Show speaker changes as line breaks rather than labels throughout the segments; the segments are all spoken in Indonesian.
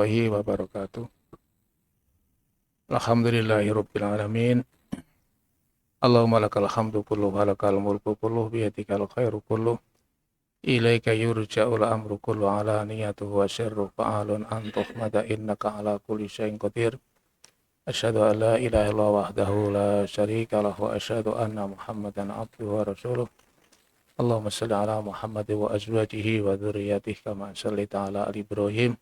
warahmatullahi wabarakatuh. Alhamdulillahirabbil alamin. Allahumma lakal hamdu kulluh wa lakal mulku kulluh biyadikal khairu kulluh. Ilaika yurja'ul amru kullu alaniyatuhu wa syarru fa'alun an tuhmada innaka ala kulli syai'in qadir. Asyhadu an la ilaha illallah wahdahu la syarika lahu wa asyhadu anna Muhammadan abduhu wa rasuluh. Allahumma shalli ala Muhammad wa azwajihi wa dzurriyyatihi kama shallaita ala ali Ibrahim.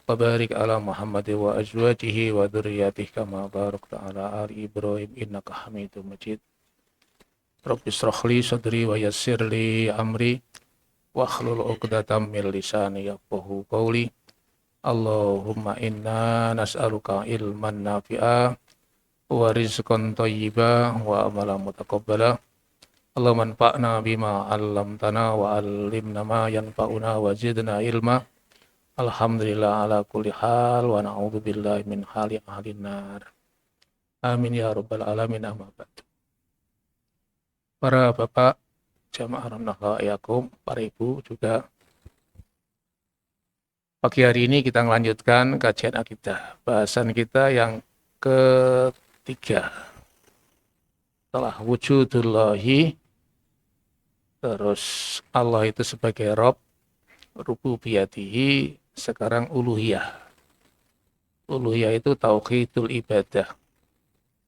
Wabarik ala Muhammad wa azwajihi wa dzurriyyatihi kama barakta ala ali Ibrahim innaka Hamidum Majid. Rabbi shrah li sadri wa yassir li amri wahlul 'uqdatam min lisani yafqahu qawli. Allahumma inna nas'aluka ilman nafi'a wa rizqan thayyiba wa amalan mutaqabbala. Allahumma anfa'na bima 'allamtana wa 'allimna ma yanfa'una wa zidna ilma. Alhamdulillah ala kulli hal wa na'udzu billahi min hali ahlin nar. Amin ya rabbal alamin, amma ba'du. Para bapak jamaah rahmatullahi, para ibu juga, pagi hari ini kita melanjutkan kajian akidah. Bahasan kita yang ketiga setelah wujudullahi, terus Allah itu sebagai Rabb, rububiyatihi, sekarang uluhiyah. Uluhiyah itu tauhidul ibadah.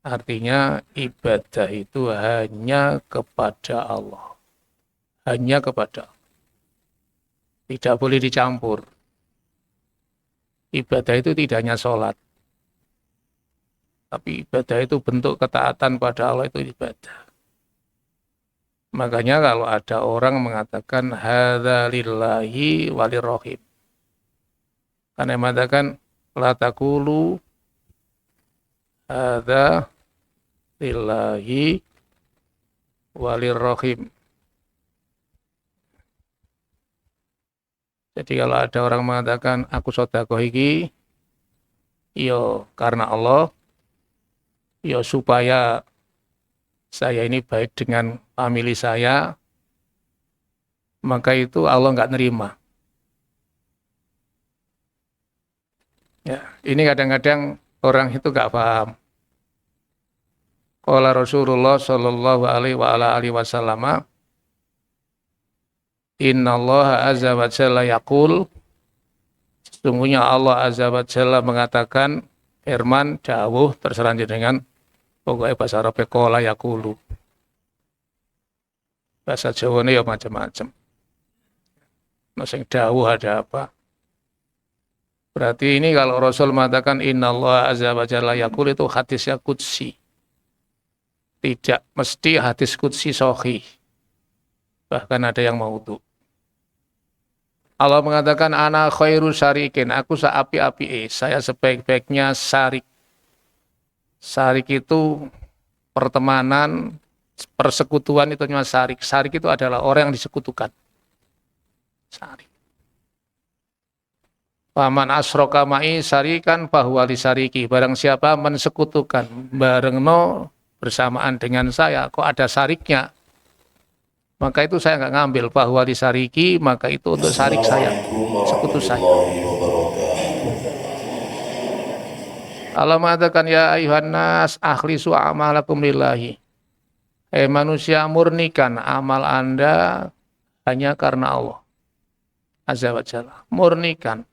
Artinya ibadah itu hanya kepada Allah. Hanya kepada Allah. Tidak boleh dicampur. Ibadah itu tidak hanya sholat. Tapi ibadah itu bentuk ketaatan pada Allah, itu ibadah. Makanya kalau ada orang mengatakan hadza lillahi walirrahim, karena mengatakan la taqulu hadza lillahi walirrahim. Jadi kalau ada orang mengatakan aku sedekah iki ya karena Allah, ya supaya saya ini baik dengan famili saya, maka itu Allah enggak nerima. Ya, ini kadang-kadang orang itu enggak paham. Qala Rasulullah sallallahu alaihi wa ala alihi wasallam, innallaha azza wa jalla yaqul, sesungguhnya Allah azza wa jalla mengatakan, firman dawuh terserah dengan pokoknya bahasa Arab qala yaqulu. Bahasa Jawa ini ya macam-macam. Nah, sing dawuh ada apa? Berarti ini kalau Rasul mengatakan innallaha azza wa jalla yaqul, itu hadisnya qudsi. Tidak mesti hadis qudsi sahih. Bahkan ada yang maudhu. Allah mengatakan ana khairu syarikin, aku seapi-api, saya sebaik-baiknya syarik. Syarik itu pertemanan, persekutuan, itu cuma syarik. Syarik itu adalah orang yang disekutukan. Syarik. Paman asroka ma'i syarikan bahwa li syariki, barang siapa mensekutukan barengno bersamaan dengan saya, kok ada syariknya, maka itu saya enggak ngambil bahwa li syariki, maka itu untuk syarik saya, sekutu saya. Allah mengatakan ya ayuhan nas akhlisu amalakum lillahi. Manusia, murnikan amal Anda hanya karena Allah azza wa jalla. Murnikan.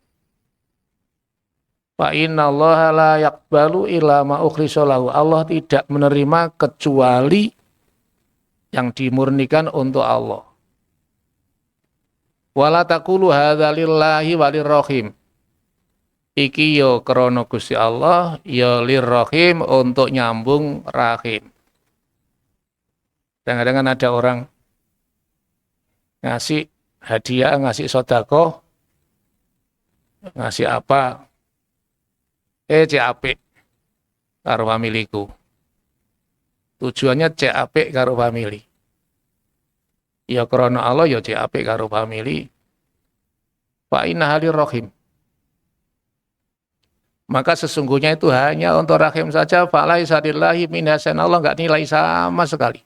Fa innallaha la yaqbalu illa ma ukhlisa lahu. Allah tidak menerima kecuali yang dimurnikan untuk Allah. Wala taqulu hadza lillahi walirrahim. Iki yo krana Gusti Allah, yo lirrahim, untuk nyambung rahim. Kadang-kadang ada orang ngasih hadiah, ngasih sedekah, ngasih apa? Cek apik karo familiku. Tujuannya cek apik karo famili. Ya krana Allah, ya cek apik karo famili. Fa inna halir rahim. Maka sesungguhnya itu hanya untuk rahim saja. Falaisa lillahi min hasan, Allah enggak nilai sama sekali.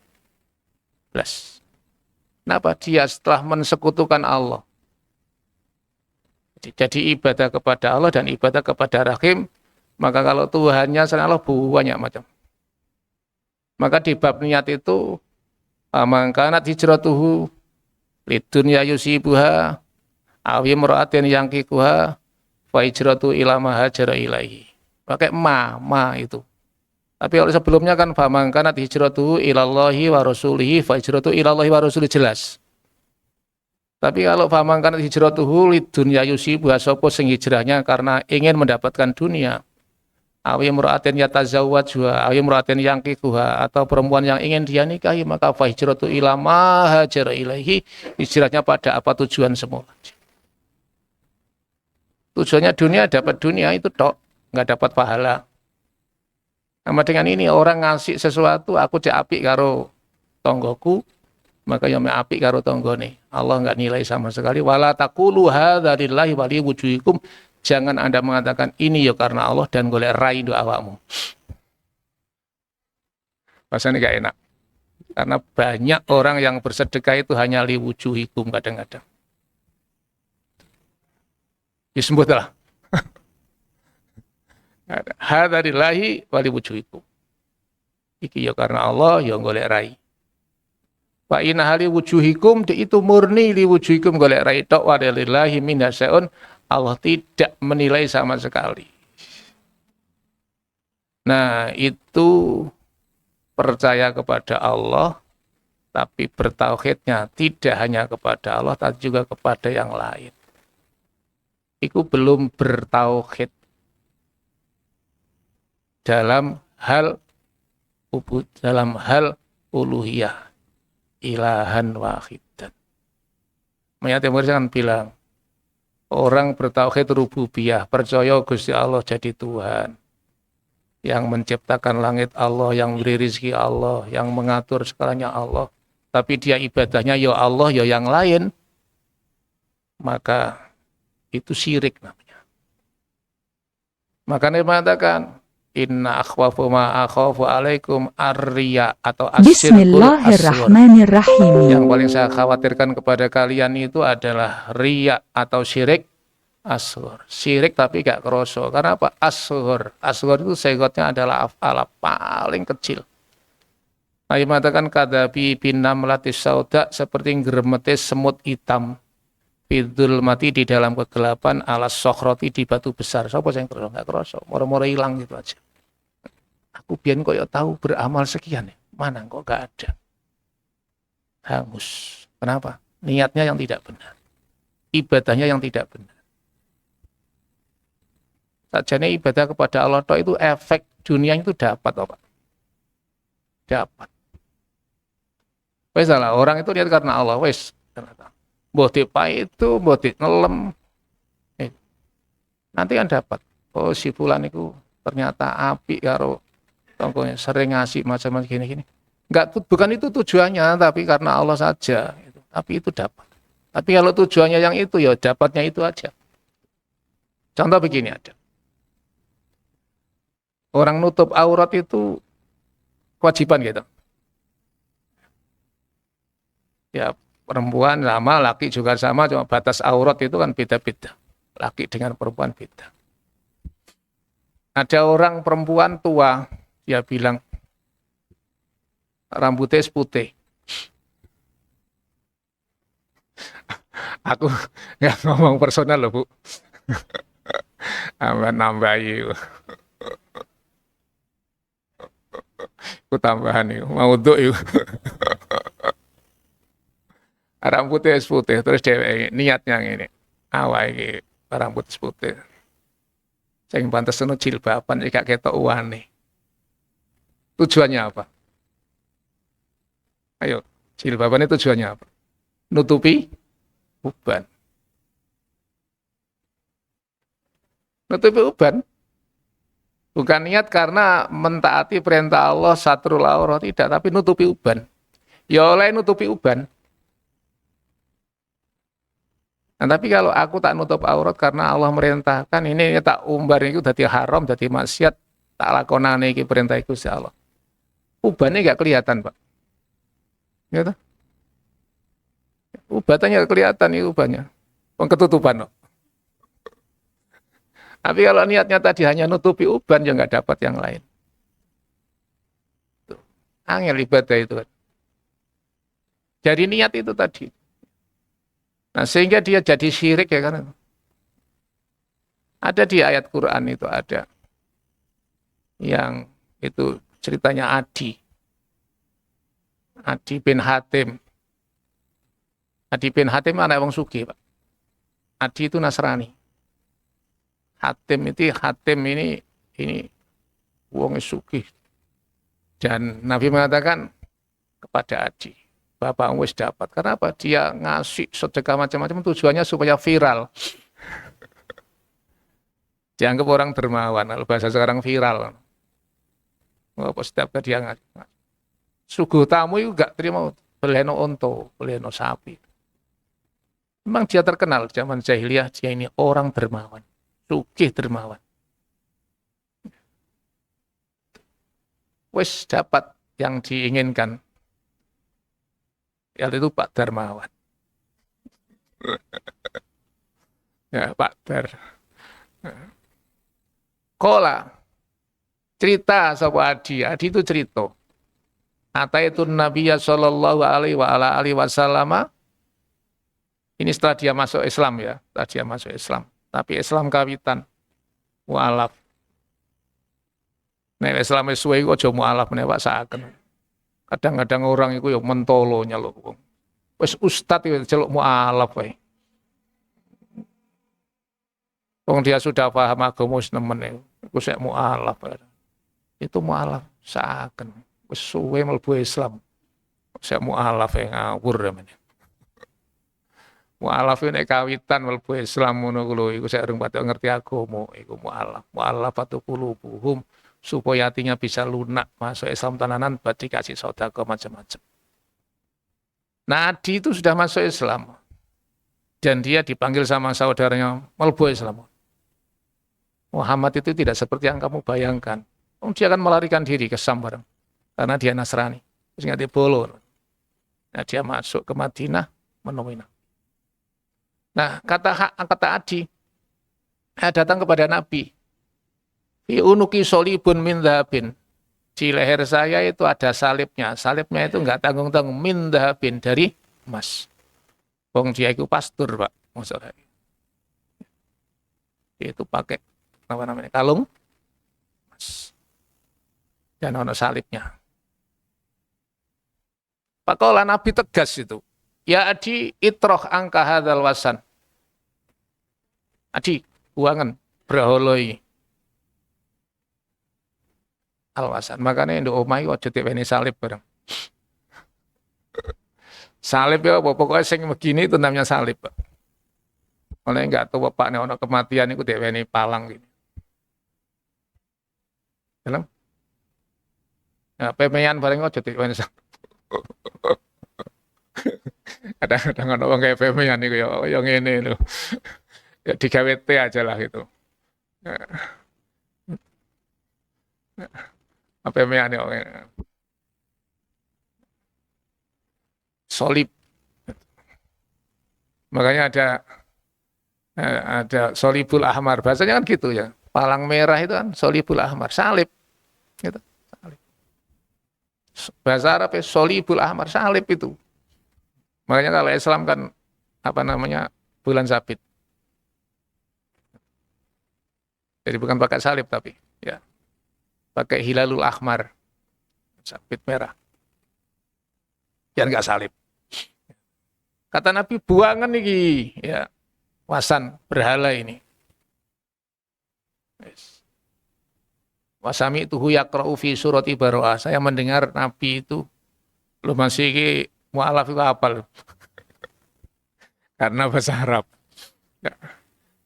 Kenapa? Dia setelah mensekutukan Allah, Jadi ibadah kepada Allah dan ibadah kepada Rahim, maka kalau Tuhannya selain Allah banyak macam. Maka di bab niat itu, mangkanat hijratuhu lidunya yusibuha awi mura'atin yangkikuha fa hijratu ila ma hajara ilaihi. Pakai ma itu. Tapi kalau sebelumnya kan fa mangkanat hijratuhu ilallahi wa rasulihi fa hijratu ilallahi wa rasulihi jelas. Tapi kalau fa mangkanat hijratuhu lidunya yusibuha sapa sing hijrahnya karena ingin mendapatkan dunia. Awi mura'atin yatazawwaj awi mura'atin yangkikuha atau perempuan yang ingin dia nikahi, maka fa hijratu ila ma hajara ilaihi, hijrahnya pada apa tujuan semula. Tujuannya dunia, dapat dunia itu tok, nggak dapat pahala. Sama dengan ini orang ngasih sesuatu, aku cek apik karo tonggoku, maka yang apik karo tonggone. Allah nggak nilai sama sekali. Wala taqulu hadza lillahi wa li wujuhikum. Jangan Anda mengatakan ini ya karena Allah dan golek rai do awakmu. Rasanya gak enak. Karena banyak orang yang bersedekah itu hanya liwujuhikum kadang-kadang. Disebutlah. Hadza lillahi wa liwujuhikum. Iki ya karena Allah ya golek rai. Wa inna hali wujuhikum itu murni liwujuhikum golek rai tok wa lillahi min hasaun. Allah tidak menilai sama sekali. Nah, itu percaya kepada Allah, tapi bertauhidnya tidak hanya kepada Allah, tapi juga kepada yang lain. Itu belum bertauhid dalam hal uluhiyah, ilahan wahidan. Mayat yang kan bilang, orang bertauhid rububiyah, percaya Gusti Allah jadi Tuhan. Yang menciptakan langit Allah, yang beri rezeki Allah, yang mengatur segalanya Allah. Tapi dia ibadahnya ya Allah, ya yang lain. Maka itu syirik namanya. Maka dia mengatakan, inna akhwafu ma akhafu alaikum ar-riya atau asyirkul asghar. Yang paling saya khawatirkan kepada kalian itu adalah riya atau syirik asghar. Syirik tapi gak kroso. Karena apa? Asghar. Asghar itu segotnya adalah af'ala paling kecil. Nabi mengatakan kadabi binamlatis sauda seperti ngeremetis semut hitam. Bidul mati di dalam kegelapan alas sokhroti di batu besar. Siapa yang kroso? Gak kroso. Moro-moro hilang gitu aja. Aku biar kok ya tahu beramal sekian ya. Mana kok gak ada. Hangus. Kenapa? Niatnya yang tidak benar. Ibadahnya yang tidak benar. Sajane ibadah kepada Allah itu efek dunia itu dapat, Pak. Dapat. Wes salah, orang itu niat karena Allah, wes. Mbok dipai itu, mbok ngelem. Nanti kan dapat. Oh, si fulan itu ternyata apik karo tonggonya, sering ngasih macam-macam gini-gini. Bukan itu tujuannya, tapi karena Allah saja. Tapi itu dapat. Tapi kalau tujuannya yang itu, ya dapatnya itu aja. Contoh begini ada. Orang nutup aurat itu kewajiban gitu. Ya perempuan sama, laki juga sama, cuma batas aurat itu kan beda-beda. Laki dengan perempuan beda. Ada orang perempuan tua, dia bilang, rambutnya putih. Aku nggak ngomong personal loh, Bu. Nambahi. Aku tambahan nih, mau untuk yuk. Rambutnya putih, terus cewek niatnya ini. Awal ini rambut putih. Saya pantas seno jilbaban, jika ketok uane. Tujuannya apa? Ayo, jilbaban itu tujuannya apa? Nutupi uban. Nutupi uban. Bukan niat karena mentaati perintah Allah satrul aurat, tidak, tapi nutupi uban. Ya oleh nutupi uban. Nah, tapi kalau aku tak nutup aurat karena Allah merintahkan, ini tak umbar itu dadi haram, dadi maksiat, tak lakonane iki perintah Gusti Allah. Ubannya enggak kelihatan, Pak. Gitu. Ubatannya kelihatan itu ubannya. Ketutupan, no. Tapi kalau niatnya tadi hanya nutupi uban, ya nggak dapat yang lain. Tuh. Angel ibadah itu kan. Jadi niat itu tadi. Nah sehingga dia jadi syirik ya kan. Ada di ayat Quran itu ada. Yang itu ceritanya Adi. Adi bin Hatim. Adi bin Hatim anak wong sugih, Pak. Adi itu Nasrani. Hatim ini wong sugih. Dan Nabi mengatakan kepada Adi, Bapak wis dapat. Karena apa? Dia ngasih sedekah macam-macam tujuannya supaya viral. Dianggap orang dermawan. Kalau bahasa sekarang viral. Apa setiap kali dia ngasih. Suguh tamu itu gak terima beleno onto, beleno sapi. Memang dia terkenal zaman jahiliyah, dia ini orang dermawan. Sugih dermawan. Wis dapat yang diinginkan. Yaitu Pak Darmawan. Ya, Pak Dar. Kola. Cerita sama Adi. Adi itu cerita. Ataitu Nabiya sallallahu alaihi wasallam. Ini setelah dia masuk Islam ya. Setelah dia masuk Islam. Tapi Islam kawitan. Mu'alaf. Nek Islam suwe iku aja mu'alaf newaksaken. Kadang-kadang orang itu ya mentolo nyeluk wong. Wis ustad itu celuk mu'alaf wae. Wong dia sudah paham agama wis nemen iku sek mu'alaf. Itu mu'alaf saken. Wis suwe mlebu Islam. Sek mu'alaf ngawur namanya. Mu'alaf nek kawitan mlebu Islam ngono ku lho iku sek urung patok ngerti agama iku mu'alaf. Mu'alaf atu qulubuhum supaya hatinya bisa lunak masuk Islam tenanan berarti kasih sedekah macam-macam. Nah, Adi itu sudah masuk Islam dan dia dipanggil sama saudaranya mlebu Islam. Muhammad itu tidak seperti yang kamu bayangkan. Dia akan melarikan diri ke Sam bareng karena dia Nasrani. Terus nggak dibolo. Nah, dia masuk ke Madinah menemui Nabi. Nah, kata Adi datang kepada Nabi. Fi unuki solibun min dhahabin. Di leher saya itu ada salibnya. Salibnya itu enggak tanggung-tanggung min dhahabin dari emas. Wong dia itu pastur, Pak. Maksudnya. Dia itu pakai apa namanya? Kalung emas. Dan ono salibnya. Pakola Nabi tegas itu. Ya Adi itroh angka hadzal wasan. Adi, buangan braholoi. Alwasan. Makanya nduk omah iku aja diweni salib bareng. Salib ya pokoknya sing begini itu namanya salib, Pak. Oleh enggak tahu Pak nek ono kematian iku diweni palang gitu. Dalam. Nah, pemean bareng aja diweni salib. Kadang-kadang ono wong kaya pemean iku ya ngene lho. Ya digawe T aja lah gitu. Apa meane solib. Makanya ada solibul ahmar. Bahasanya kan gitu ya. Palang merah itu kan solibul ahmar. Salib. Gitu. Salib. Bahasa Arab ya solibul ahmar. Salib itu. Makanya kalau Islam kan apa namanya bulan sabit. Jadi bukan pakai salib tapi ya pakai hilalul ahmar. Sabit merah. Yang enggak salib. Kata Nabi, buangan iki, ya, wasan berhala ini. Wasami itu yaqra'u fi surati Baroah. Saya mendengar Nabi itu, lu masih iki mu'alaf itu hafal. Karena bahasa Arab. Ya.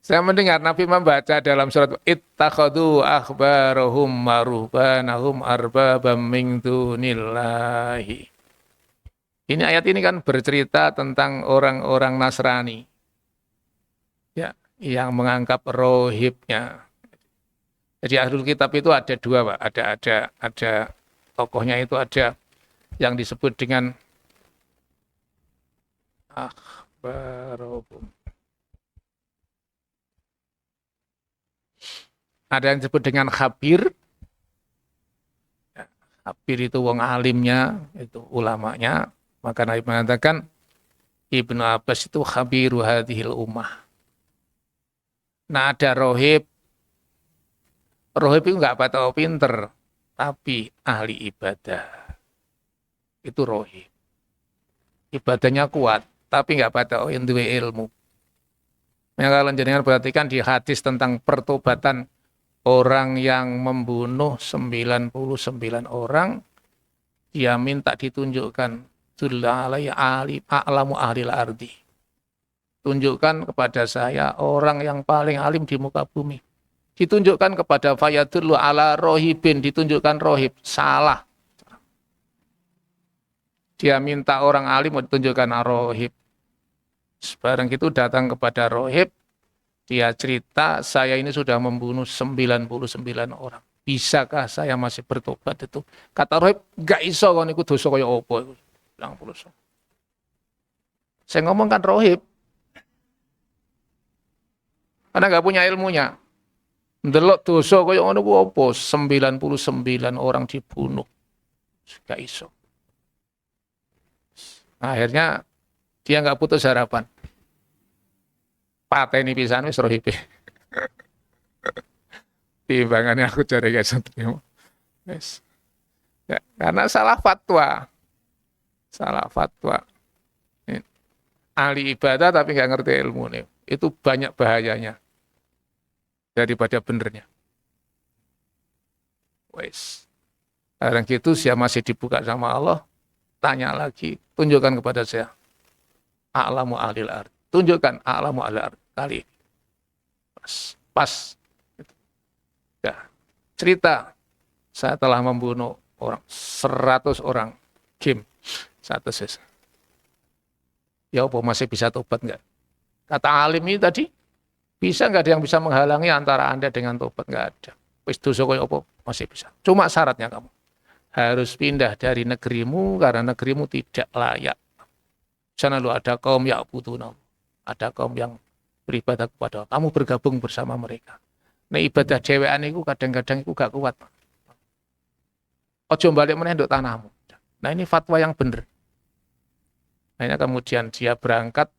Saya mendengar Nabi membaca dalam surat ittakhadhu akhbarahum marubanahum arbabam min dunillahi. Ini ayat ini kan bercerita tentang orang-orang Nasrani ya, yang menganggap rohibnya. Jadi Ahlul Kitab itu ada dua, Pak. Ada tokohnya itu ada yang disebut dengan akhbarohum. Ada yang disebut dengan khabir. Khabir itu wong alimnya, itu ulamanya. Maka Nabi mengatakan, Ibnu Abbas itu khabiru hadhil ummah. Nah ada rohib. Rohib itu nggak tahu pinter, tapi ahli ibadah. Itu rohib. Ibadahnya kuat, tapi nggak tahu ilmu. Ya, kalau jenengan perhatikan di hadis tentang pertobatan orang yang membunuh 99 orang, dia minta ditunjukkan Zulla alaihi a'lamu ahlil ardi. Tunjukkan kepada saya orang yang paling alim di muka bumi. Ditunjukkan kepada fayadullu ala rohibin, ditunjukkan rohib. Salah. Dia minta orang alim ditunjukkan rohib. Sebarang itu datang kepada rohib, dia cerita, saya ini sudah membunuh 99 orang. Bisakah saya masih bertobat itu? Kata rohib, gak iso kan itu dosa kaya apa. Saya ngomong kan rohib. Karena gak punya ilmunya. Ndelok dosa kaya ngono ku apa? 99 orang dibunuh. Gak iso. Akhirnya dia gak putus harapan. Pateni pisan wis rohibe. Timbangannya aku cari guys yes. Ya, karena salah fatwa. Salah fatwa. Ahli ibadah tapi nggak ngerti ilmu nih. Itu banyak bahayanya daripada benernya. Wes. Kadang gitu saya masih dibuka sama Allah, tanya lagi, tunjukkan kepada saya. A'lamu ahlil ard. Tunjukkan a'lamu ahlil ard. Kali ini. Pas. Ya. Cerita, saya telah membunuh 100 orang. Game. 100. Ya apa masih bisa tobat enggak? Kata alim ini tadi, bisa enggak ada yang bisa menghalangi antara Anda dengan tobat? Enggak ada. Wis dosa koyo apa masih bisa. Cuma syaratnya kamu harus pindah dari negerimu karena negerimu tidak layak. Sana lu ada kaum ya'buduna, ada kaum yang beribadah kepada Allah. Kamu bergabung bersama mereka. Nah ibadah dewean itu kadang-kadang itu gak kuat. Ojo balik meneh nduk tanahmu. Nah ini fatwa yang benar. Akhirnya kemudian dia berangkat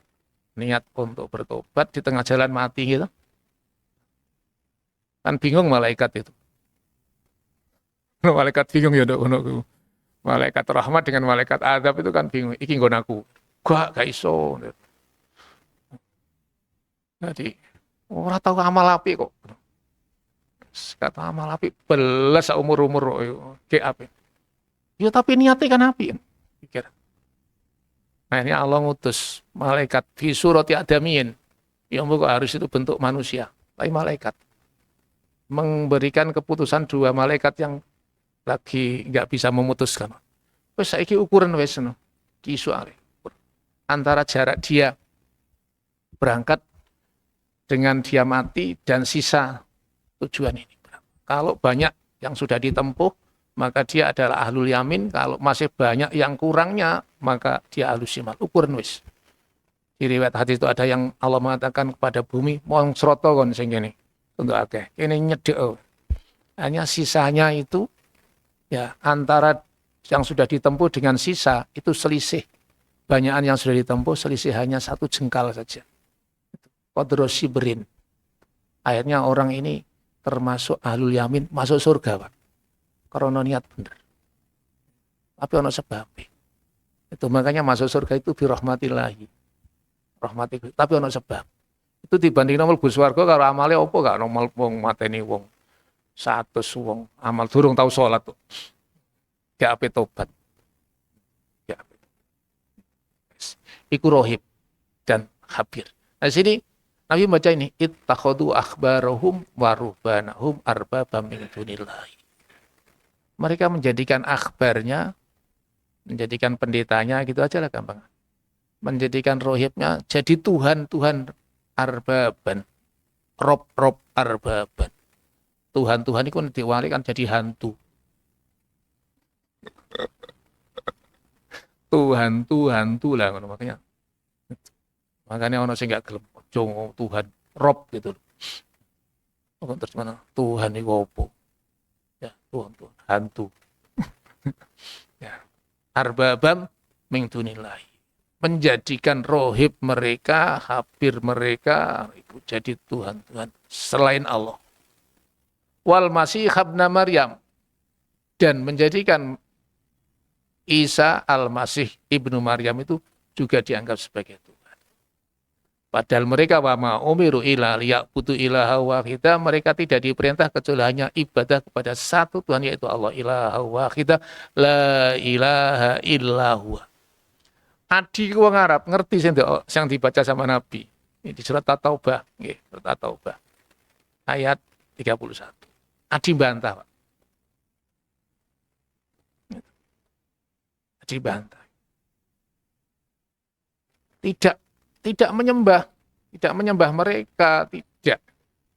niat untuk bertobat di tengah jalan mati gitu. Kan bingung malaikat itu. Malaikat bingung ya nduk. Malaikat rahmat dengan malaikat azab itu kan bingung. Iki nggon aku. Gak iso. Jadi ora tahu amal api kok. Kata amal api belas umur-umur ke api. Ya tapi niatnya kan api. Pikir. Nah ini Allah ngutus malaikat fi surati adamiyin. Yang bukan harus itu bentuk manusia. Tapi malaikat. Memberikan keputusan dua malaikat yang lagi nggak bisa memutuskan. Wes saiki ukuran wes no. Kisu antara jarak dia berangkat dengan dia mati dan sisa tujuan ini. Kalau banyak yang sudah ditempuh, maka dia adalah ahlul yamin. Kalau masih banyak yang kurangnya, maka dia ahlus shimal. Ukuran wis. Di riwayat hadis itu ada yang Allah mengatakan kepada bumi, "Mong sroto kon sing kene." Untuk akeh. Ini nyedek. Hanya sisanya itu ya antara yang sudah ditempuh dengan sisa itu selisih. Banyakan yang sudah ditempuh selisih hanya 1 jengkal saja. Qadru shibrin. Akhirnya orang ini termasuk ahlul yamin masuk surga, Pak. Karena niat benar. Tapi ono sebab. Itu makanya masuk surga itu bi rahmatillahi. Rahmati, tapi ono sebab. Itu dibanding mlebu swarga karo amale opo gak normal wong mateni wong 100 wong amal durung tau salat tuh. Gak ape tobat. Gak ape. Iku rohib dan khabir. Nah sini Nabi baca ini ittakhadhu akhbarahum wa rubanahum arbabam min dunillahi. Mereka menjadikan akhbarnya, menjadikan pendetanya gitu aja lah gampang. Menjadikan rohibnya jadi Tuhan arbaban. Rob arbaban. Tuhan itu diwalikan jadi hantu. Tuhan lah makanya. Makanya ono sing gak gelem Tuhan Rob gitu. Terus mana? Tuhan itu apa? Ya, Tuhan, hantu. Ya. Arbabam min dunillah. Menjadikan rohib mereka, habir mereka itu jadi Tuhan-Tuhan selain Allah. Wal Masih ibn Maryam, dan menjadikan Isa al-Masih ibnu Maryam itu juga dianggap sebagai Tuhan. Padahal mereka wama umiru ila liya'budu ilaha wahidah, mereka tidak diperintah kecuali hanya ibadah kepada satu Tuhan, yaitu Allah, ilaha wahidah, la ilaha illa huwa. Adi wong Arab ngerti yang dibaca sama Nabi. Ini di surat At-Taubah, nggih, surat At-Taubah ayat 31. Adi bantah, Pak. Adi bantah. Tidak menyembah mereka, tidak.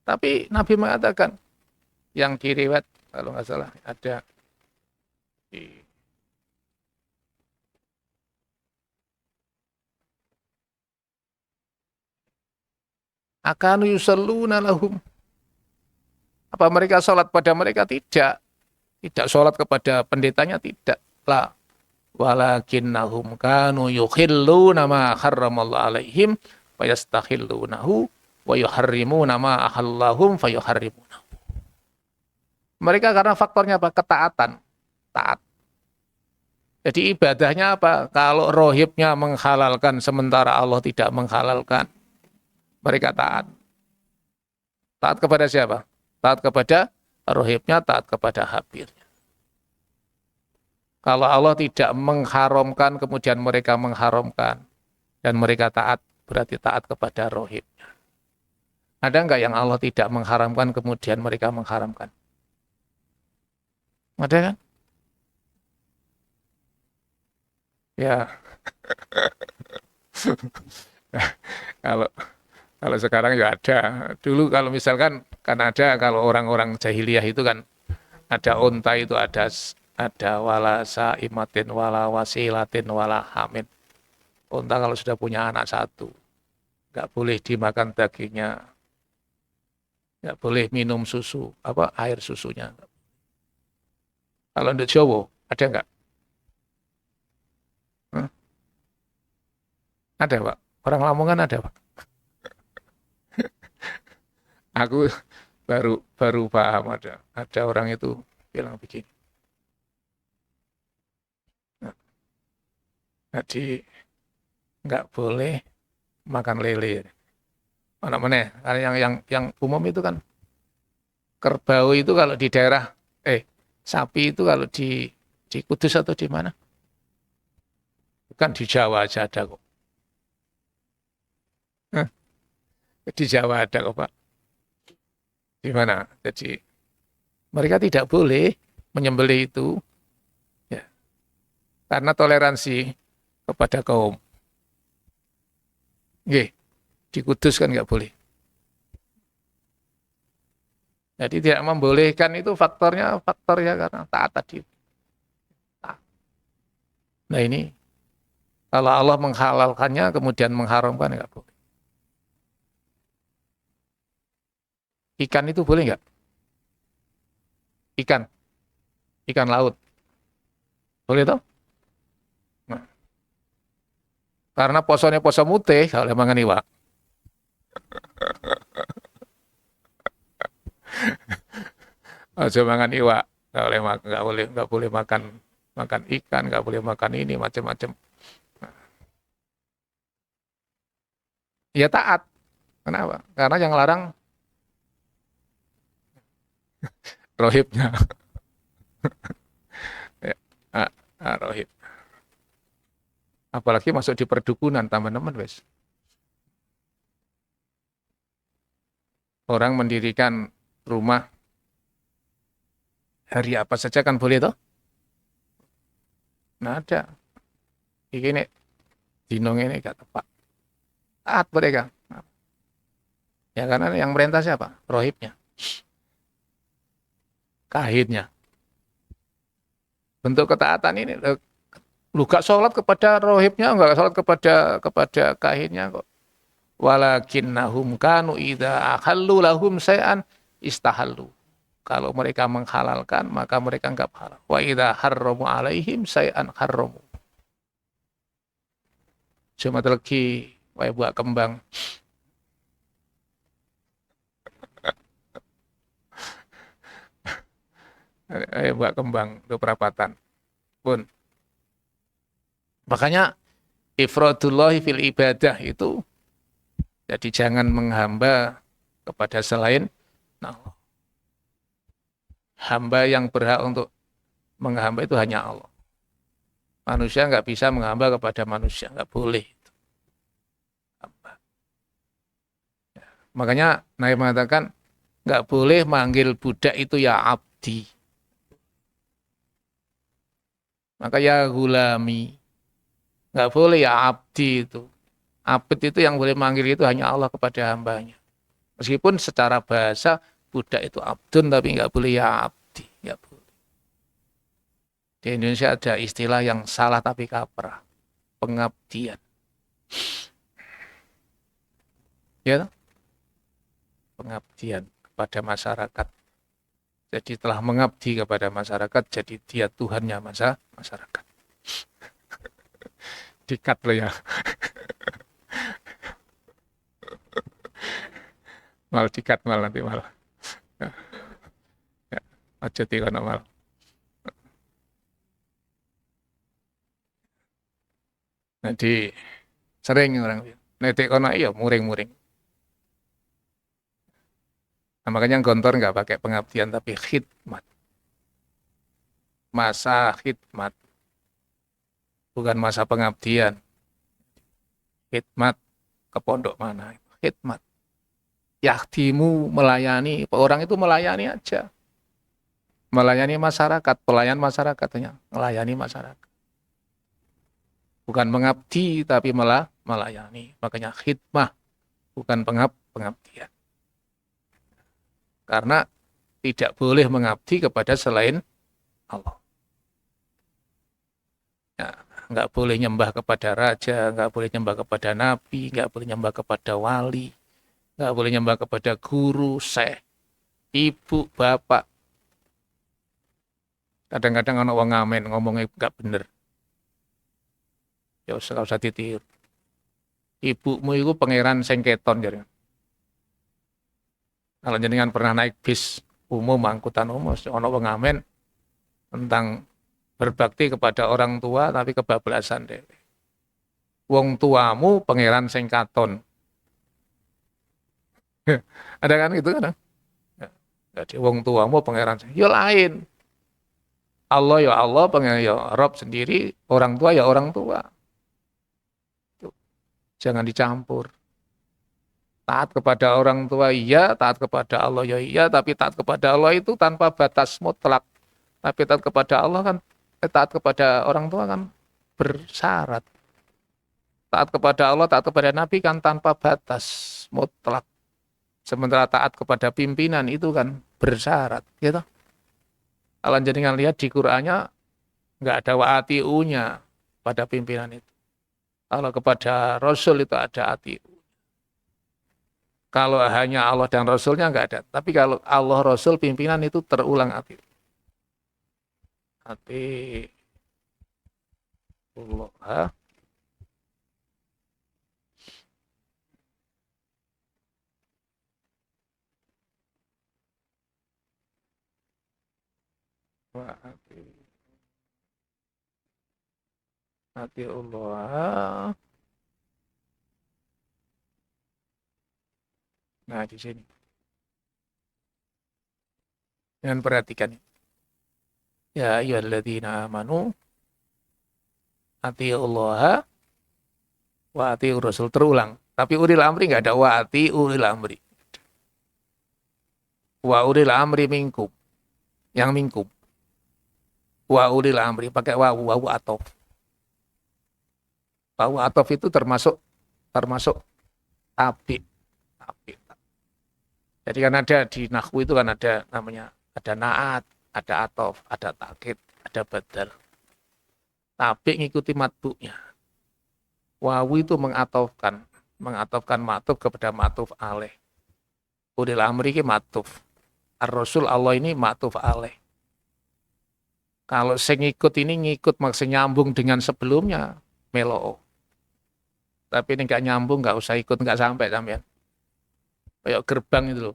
Tapi Nabi mengatakan yang diriwayat kalau nggak salah ada di akanu yusalluna lahum. Apa mereka sholat pada mereka? Tidak. Tidak sholat kepada pendetanya, tidak. La. Walakinnahum kanu yukhilluna ma harramallahu alaihim fayastakhillunahu wa yuharrimuna ma ahallahum fayuharrimunahu. Mereka karena faktornya apa? Ketaatan. Taat. Jadi ibadahnya apa? Kalau rohibnya menghalalkan sementara Allah tidak menghalalkan, mereka taat. Taat kepada siapa? Taat kepada rohibnya, taat kepada habirnya. Kalau Allah tidak mengharamkan, kemudian mereka mengharamkan, dan mereka taat, berarti taat kepada rohibnya. Ada enggak yang Allah tidak mengharamkan, kemudian mereka mengharamkan? Ada kan? Ya. Kalau sekarang ya ada. Dulu kalau misalkan kan ada, kalau orang-orang jahiliyah itu kan ada unta itu ada wala saimatin wala wasilatin wala hamid. Unta kalau sudah punya anak satu, nggak boleh dimakan dagingnya, nggak boleh minum susu, air susunya. Kalau untuk Jawa ada nggak? Ada, Pak. Orang Lamongan ada, Pak. Aku baru paham ada orang itu bilang begini. Jadi nggak boleh makan lele. Mana yang umum itu kan kerbau itu kalau di daerah sapi itu kalau di Kudus atau di mana? Bukan di Jawa aja ada kok. Di Jawa ada kok, Pak. Di mana? Jadi mereka tidak boleh menyembelih itu ya, karena toleransi kepada kaum. Nggih, di Kudus kan nggak boleh. Jadi tidak membolehkan itu faktornya karena taat tadi. Nah ini kalau Allah menghalalkannya kemudian mengharamkan nggak boleh. Ikan itu boleh nggak? Ikan laut. Boleh toh? Nah. Karena posone poso mutih kalau mangan iwak. Aja mangan iwak, nggak boleh makan ikan, nggak boleh makan ini macam-macam. Ya taat. Kenapa? Karena yang larang rohibnya. Ya, rohib. Apalagi masuk di perdukunan, teman-teman, wes. Orang mendirikan rumah hari apa saja kan boleh toh? Nah ada. Ini dinong ini gak tepat. Taat mereka. Ya karena yang merintah siapa? Rohibnya. Kahinnya. Bentuk ketaatan ini lu gak sholat kepada rohibnya, enggak sholat kepada kahinnya kok. Walakinnahum kanu idza akhallu lahum syai'an istahallu. Kalau mereka menghalalkan, maka mereka anggap halal. Wa idza harramu alaihim syai'an harramu. Cuma lagi wae buat kembang. Buat kembang itu perapatan. Pun. Makanya ifradullahi fil ibadah itu jadi jangan menghamba kepada selain Allah. Hamba yang berhak untuk menghamba itu hanya Allah. Manusia nggak bisa menghamba kepada manusia, nggak boleh. Makanya Nabi mengatakan nggak boleh manggil budak itu ya abdi. Maka ya gulami. Nggak boleh ya abdi itu. Abid itu yang boleh manggil itu hanya Allah kepada hambanya. Meskipun secara bahasa budak itu abdun tapi nggak boleh ya abdi. Nggak boleh. Di Indonesia ada istilah yang salah tapi kaprah. Pengabdian. Ya, pengabdian kepada masyarakat. Jadi telah mengabdi kepada masyarakat, jadi dia Tuhannya masyarakat. Dikat loh ya. Mal dikat mal nanti mal. Ya, ya. Aja dikono mal. Jadi sering orang netek kono iya muring-muring. Nah, makanya Gontor nggak pakai pengabdian tapi khidmat. Masa khidmat. Bukan masa pengabdian. Khidmat ke pondok mana? Khidmat. Yahdimu melayani, orang itu melayani aja. Melayani masyarakat, pelayan masyarakatnya, melayani masyarakat. Bukan mengabdi tapi malah melayani. Makanya khidmah, bukan pengabdian. Karena tidak boleh mengabdi kepada selain Allah. Ya, nggak boleh nyembah kepada raja, nggak boleh nyembah kepada nabi, nggak boleh nyembah kepada wali, nggak boleh nyembah kepada guru, syekh, ibu, bapak. Kadang-kadang orang wong ngamen ngomongnya nggak bener. Ya usah ditiru. Ibumu itu pangeran sengketon jadi. Kalau jenengan pernah naik bis umum, angkutan umum, ono wong ngamen tentang berbakti kepada orang tua tapi kebablasan deh. Wong tuamu pangeran sengkaton. Ada kan gitu kan? Jadi wong tuamu pangeran sengkaton. Ya lain. Allah ya Allah, pangeran ya Rob sendiri, orang tua ya orang tua. Jangan dicampur. Taat kepada orang tua iya, taat kepada Allah ya iya, tapi taat kepada Allah itu tanpa batas mutlak. Tapi taat kepada Allah kan, taat kepada orang tua kan bersyarat. Taat kepada Allah, taat kepada Nabi kan tanpa batas mutlak. Sementara taat kepada pimpinan itu kan bersyarat. Gitu. Kalau jenengan lihat di Qur'annya, nggak ada wa'ati'unya pada pimpinan itu. Kalau kepada Rasul itu ada ati'u. Kalau hanya Allah dan Rasulnya nggak ada. Tapi kalau Allah, Rasul, pimpinan itu terulang ati'u. Ati'ullah wa ati'ullah. Nah, di sini. Jangan perhatikan. Ya ayyuhalladzina amanu ati'ullaha wa ati'ur rasul terulang. Tapi ulil amri enggak ada wa ati'ul amri. Wa ulil amri minkum. Yang minkum. Wa ulil amri pakai wawu atof. Wawu atof itu termasuk tapi. Jadi kan ada di nahwu itu kan ada namanya ada naat, ada atof, ada takkid, ada badal. Tapi ngikuti matbu'nya. Wawu itu mengatofkan matuf kepada matuf alaih. Ulil amri ki matuf. Ar-Rasul Allah ini ma'tuf alaih. Kalau sing ngikut ini ngikut maksudnya nyambung dengan sebelumnya, melo. Tapi ini nggak nyambung, nggak usah ikut, nggak sampai sampean. Kayak gerbang itu loh,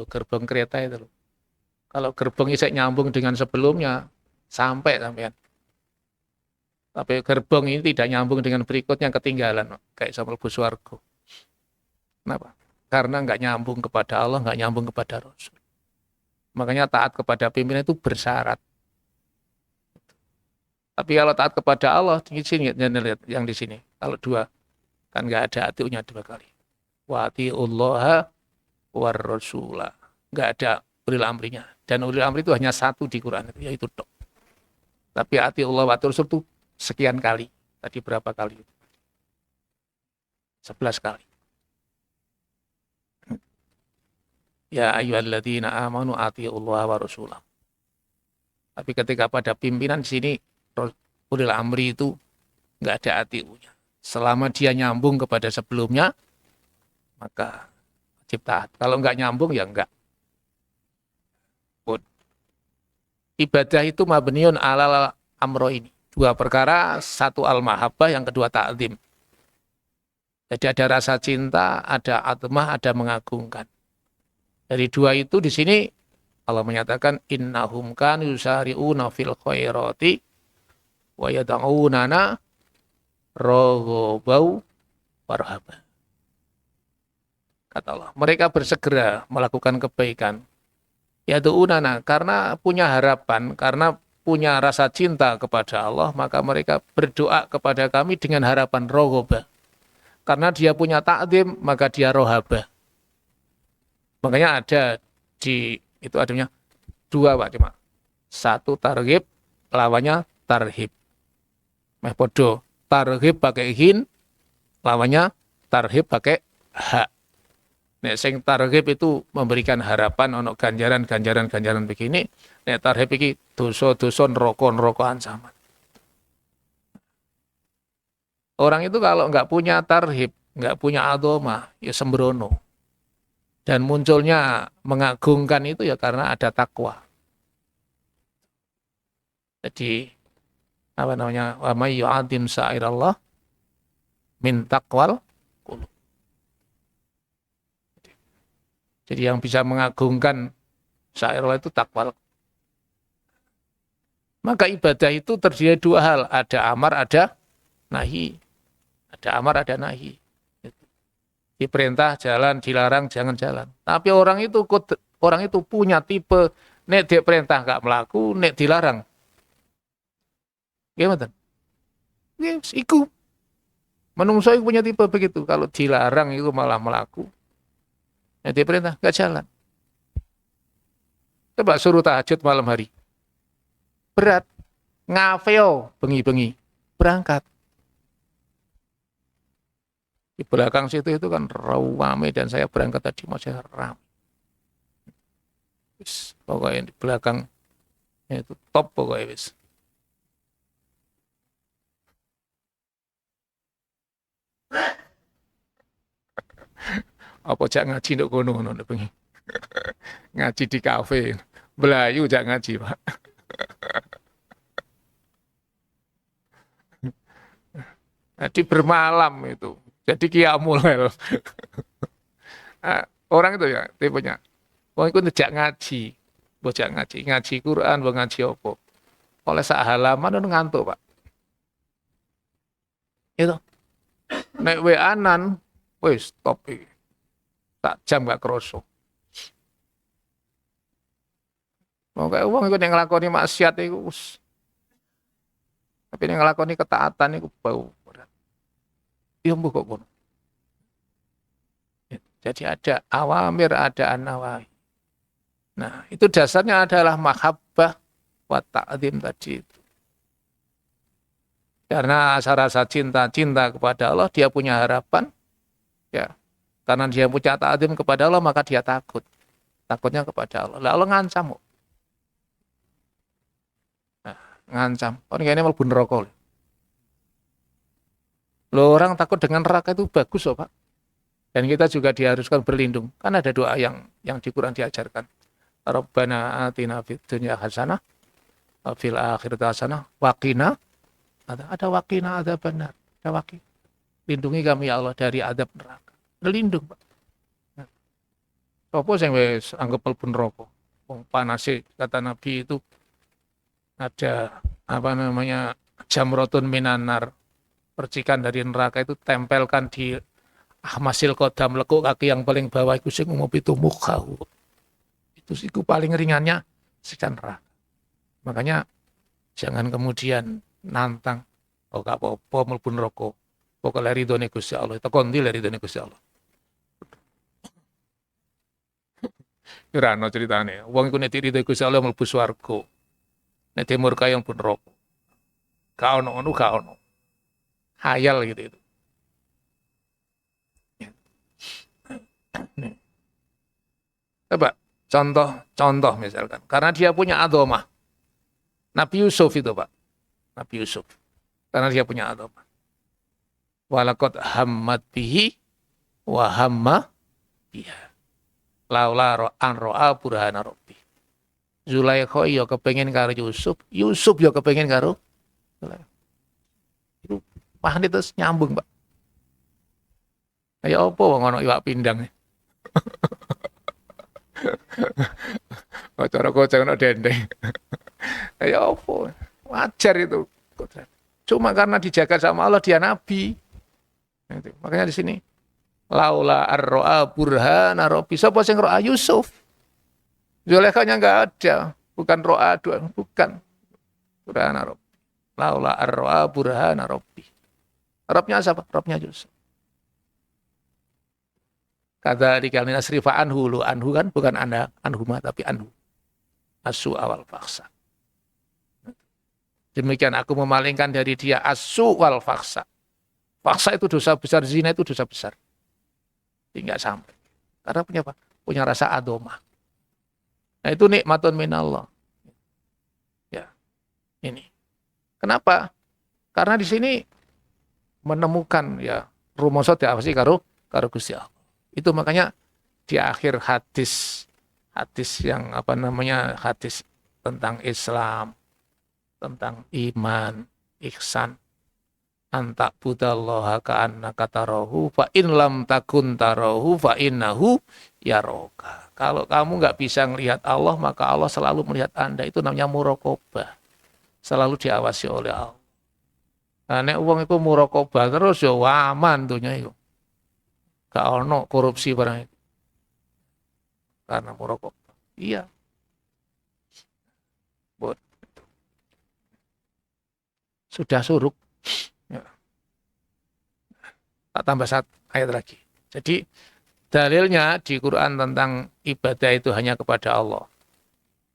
gerbang kereta itu loh. Kalau gerbang isek nyambung dengan sebelumnya, sampai sampean. Tapi gerbang ini tidak nyambung dengan berikutnya, ketinggalan. Kayak sama mlebu swarga. Kenapa? Karena nggak nyambung kepada Allah, nggak nyambung kepada Rasul. Makanya taat kepada pimpinan itu bersyarat. Tapi kalau taat kepada Allah, di sini lihat yang di sini. Kalau dua, kan nggak ada atiunya dua kali. Wa atiullaha war rasulah. Nggak ada ulil amrinya. Dan ulil amri itu hanya satu di Quran, yaitu tok. Tapi atiullah wa rasul itu sekian kali. Tadi berapa kali? 11 kali. Ya ayyuhalladzina amanu atiullaha wa rasulah. Tapi ketika pada pimpinan di sini ulil amri itu nggak ada atiunya. Selama dia nyambung kepada sebelumnya, maka wajib taat. Kalau nggak nyambung ya enggak. Ibadah itu mabniun alal amro ini. Dua perkara, satu al-mahabbah, yang kedua ta'zim. Jadi ada rasa cinta, ada atmah, ada mengagungkan. Dari dua itu di sini Allah menyatakan innahum kanu yusari'una fil khairati wa yad'unana raghaba wa rahaba. Kata Allah, mereka bersegera melakukan kebaikan. Yad'unana, karena punya harapan, karena punya rasa cinta kepada Allah, maka mereka berdoa kepada kami dengan harapan raghaba. Karena dia punya ta'zim, maka dia rohaba. Makanya ada di itu adanya dua Pak cuma. Satu targhib, lawannya tarhib. Meh podo, targhib pakai hin, lawannya tarhib pakai ha. Nek sing targhib itu memberikan harapan ono ganjaran begini. Nek tarhib iki dosa-dosa neraka ancaman. Orang itu kalau nggak punya tarhib, nggak punya adoma, ya sembrono. Dan munculnya mengagungkan itu ya karena ada takwa. Jadi apa namanya? Wa may yu'adzim sa'irallah min taqwal qulub. Jadi yang bisa mengagungkan sa'irallah itu takwal. Maka ibadah itu terdiri dua hal, ada amar, ada nahi. Ada amar, ada nahi. Diperintah jalan, dilarang jangan jalan. Tapi orang itu punya tipe nek diperintah enggak melaku, nek dilarang. Gimana? Yes, iku. Menungso iku punya tipe begitu. Kalau dilarang itu malah melaku. Nek diperintah enggak jalan. Coba suruh tahajud malam hari. Berat. Ngafeo bengi-bengi. Berangkat. Di belakang situ itu kan ramai dan saya berangkat tadi masih ramai. Pokoknya di belakang itu top pokoknya wis. Apa jak ngaji nduk kono ngono bengi. Ngaji di kafe. Belayu jak ngaji, Pak. Jadi bermalam itu. Jadi qiyamul lail. Orang itu ya tipenya. Wong iku ngejak ngaji. Bojak ngaji Quran, mbok ngaji apa. Oleh sak halaman ngantuk, Pak. Itu. Nek WA-an wis stop iki. Tak jam gak kroso. Pokoke wong iku nek nglakoni maksiat iku tapi nek nglakoni ketaatan iku bau. Ya mbok kok ngono. Jadi ada awamir, ada an-nawahi. Nah, itu dasarnya adalah mahabbah wa ta'zim tadi itu. Karena rasa cinta kepada Allah, dia punya harapan. Ya. Karena dia punya ta'zim kepada Allah, maka dia takut. Takutnya kepada Allah. Lah Allah ngancam. Nah, ngancam. Orang kayaknya mlebu neraka. Loh, orang takut dengan neraka itu bagus loh Pak. Dan kita juga diharuskan berlindung. Kan ada doa yang di Quran diajarkan. Rabbana atina fid dunya hasanah wa fil akhirati hasanah wa qina ada waqina adzabannar. Ada waqi. Lindungi kami ya Allah dari azab neraka. Lindung, Pak. Sopo sing wis anggap mlebu neraka. Wong panase kata Nabi itu ada jamrotun minanar, percikan dari neraka itu tempelkan di ahmasil qadam, lekuk kaki yang paling bawah itu sing umum itu mukhahu. Itu siku paling ringannya siksa neraka. Makanya jangan kemudian nantang gak apa-apa mlebu neraka. Pokoke ridone Gusti Allah, tekon ndi ridone Gusti Allah. Ora ana critane. Wong iku nek ridho Gusti Allah mlebu swarga. Nek dimurkai yang pun neraka. Gak ono ngono, gak ono. Hayal gitu itu. Coba contoh misalkan. Karena dia punya adomah. Nabi Yusuf itu, Pak. Nabi Yusuf. Karena dia punya adomah. Walaqad hammat bihi wa hamma biha. Laula an ra'a burhana rabbi. Zulaikha ya kepengin karo Yusuf, Yusuf ya kepengin karo Zulaikha. Itu paham itu nyambung, Pak. Kayak apa wong ana iwak pindang. Cara kocok ana dendeng. Kayak apa? Wajar itu. Cuma karena dijaga sama Allah dia nabi. Makanya di sini laula ar-ra'a burhana rabbi. Sapa sing ra'a Yusuf? Zulaikhanya enggak ada, bukan ro'a doang, bukan. Burhana rabbi. Laula ar-ra'a burhana rabbi. Rabbnya siapa? Rabbnya Yusuf. Kata dikali nasrifa anhu, lu anhu kan bukan anda anhuma tapi anhu. Asu awal faksa. Demikian aku memalingkan dari dia asu wal faksa. Faksa itu dosa besar, zina itu dosa besar. Tidak sampai. Karena punya apa? Punya rasa adomah. Nah itu nikmatun minallah. Ya, ini. Kenapa? Karena di sini menemukan ya rumusot ya apa sih karo Gusti Allah. Itu makanya di akhir hadis yang hadis tentang Islam, tentang iman, ihsan, antak budallaha ka'annaka tarahu fa in lam takun tarahu fa innahu yaraka. Kalau kamu nggak bisa melihat Allah, maka Allah selalu melihat Anda. Itu namanya muraqabah. Selalu diawasi oleh Allah. Nah, nek wong iku muraqabah terus ya aman dunya iku. Gak ono korupsi barang itu. Karena muraqabah. Iya. Buat. Sudah suruk. Ya. Tak tambah satu ayat lagi. Jadi dalilnya di Quran tentang ibadah itu hanya kepada Allah.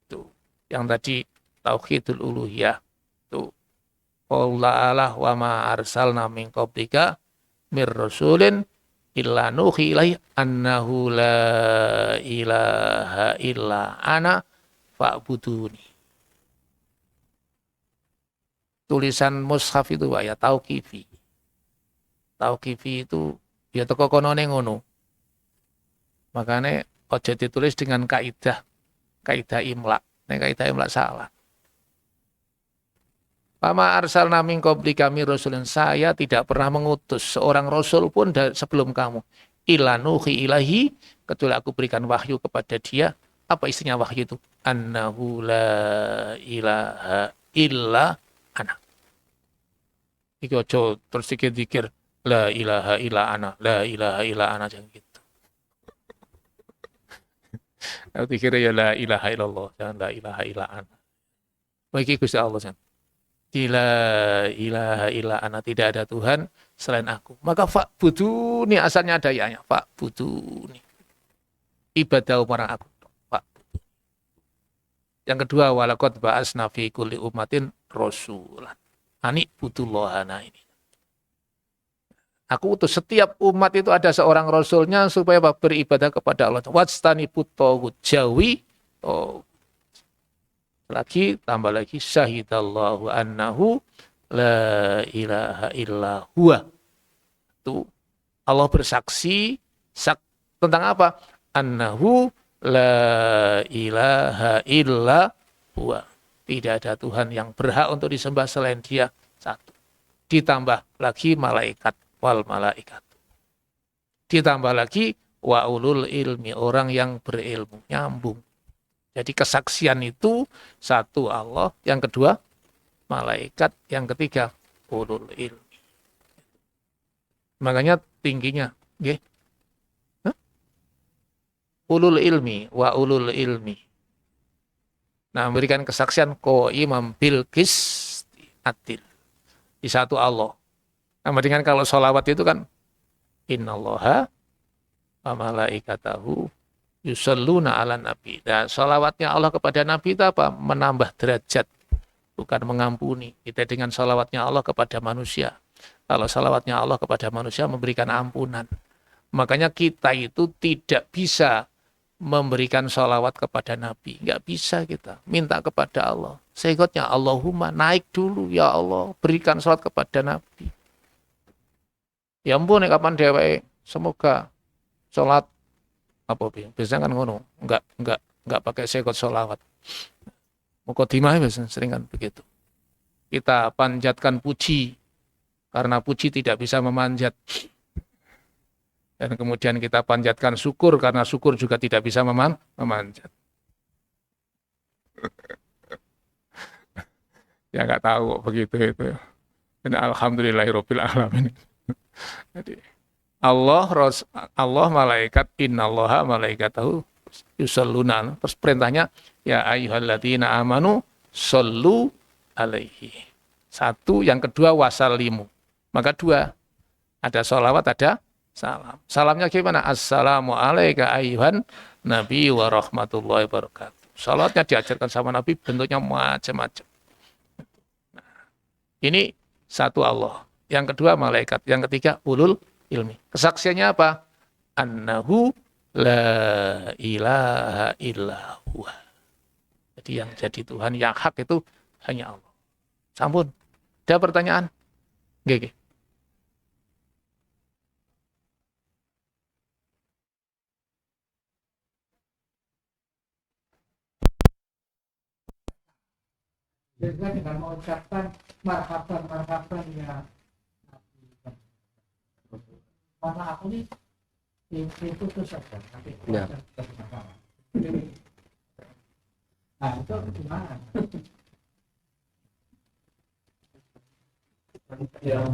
Itu yang tadi tauhidul uluhiyah. Itu qaulullah wa ma arsalna min qablika mir rasulin illa nuhi ilaihi annahu la ilaha illa ana fa'buduni. Tulisan mushaf itu Pak ya tauqifi. Tauqifi itu ya teko konone ngono. Makanya ojo ditulis dengan kaidah imla. Nek kaidah imla salah. Pama arsalna min qablika mir rasulin, saya tidak pernah mengutus seorang rasul pun sebelum kamu. Illa nuhi ilahi, kecuali aku berikan wahyu kepada dia. Apa isinya wahyu itu? Annahu la ilaha illa ana. Iki ojo terus dikir la ilaha illa ana, la ilaha illa ana jangan gitu. Aku pikir ya la ilaha illallah, jangan la ilaha illa ana. Bagi Gusti Allah jangan. La ilaha illa ana, tidak ada Tuhan selain aku. Maka fa'buduni asalnya ada ya, fa'buduni. Ibadah orang aku. Fa'buduni. Yang kedua walaqad ba'asna fi kulli ummatin rasulan. Ani butullahana ini. Aku utus setiap umat itu ada seorang rasulnya supaya beribadah kepada Allah. Wastani putogut jawi. Tambah lagi syahidallahu annahu la ilaha illa huwa. Itu Allah bersaksi tentang apa? Annahu la ilaha illa huwa. Tidak ada Tuhan yang berhak untuk disembah selain Dia, satu. Ditambah lagi malaikat, wal malaikat. Ditambah lagi wa ulul ilmi, orang yang berilmu, nyambung. Jadi kesaksian itu satu Allah, yang kedua malaikat, yang ketiga ulul ilmi. Makanya tingginya, nggih. Ulul ilmi wa ulul ilmi. Nah, memberikan kesaksian imam bil qisti adil. Di satu Allah. Nah, dengan kalau sholawat itu kan innallaha wa malaikatahu yusalluna ala nabi. Nah, sholawatnya Allah kepada Nabi itu apa? Menambah derajat, bukan mengampuni. Kita dengan sholawatnya Allah kepada manusia. Kalau sholawatnya Allah kepada manusia memberikan ampunan. Makanya kita itu tidak bisa memberikan sholawat kepada Nabi. Nggak bisa kita. Minta kepada Allah. Sehingga Allahumma naik dulu ya Allah. Berikan sholawat kepada Nabi. Ya ampun, kapan dewe. Semoga sholat apa biasanya kan ngono. Nggak pakai sekot sholawat. Mukodimah biasanya sering kan begitu. Kita panjatkan puji. Karena puji tidak bisa memanjat. Dan kemudian kita panjatkan syukur, karena syukur juga tidak bisa memanjat. Ya nggak tahu begitu itu. Dan alhamdulillahirabbil alamin. Jadi Allah malaikat, innallaha malaikatahu yusalluna. Terus perintahnya ya ayyuhalladzina amanu shollu alaihi. Satu, yang kedua wasallimu. Maka dua, ada sholawat, ada salam. Salamnya gimana? Assalamu alayka ayyuhan nabi wa rahmatullahi wabarakatuh. Salatnya diajarkan sama Nabi bentuknya macam-macam. Nah, ini satu Allah. Yang kedua malaikat. Yang ketiga ulul ilmi. Kesaksiannya apa? Annahu la ilaha illa huwa. Jadi yang jadi Tuhan yang hak itu hanya Allah. Sampun. Ada pertanyaan? Gege.
Juga dengan mengucapkan marhaban ya. Karena aku nih itu tuh saja. Ya. Nah itu gimana? Ya,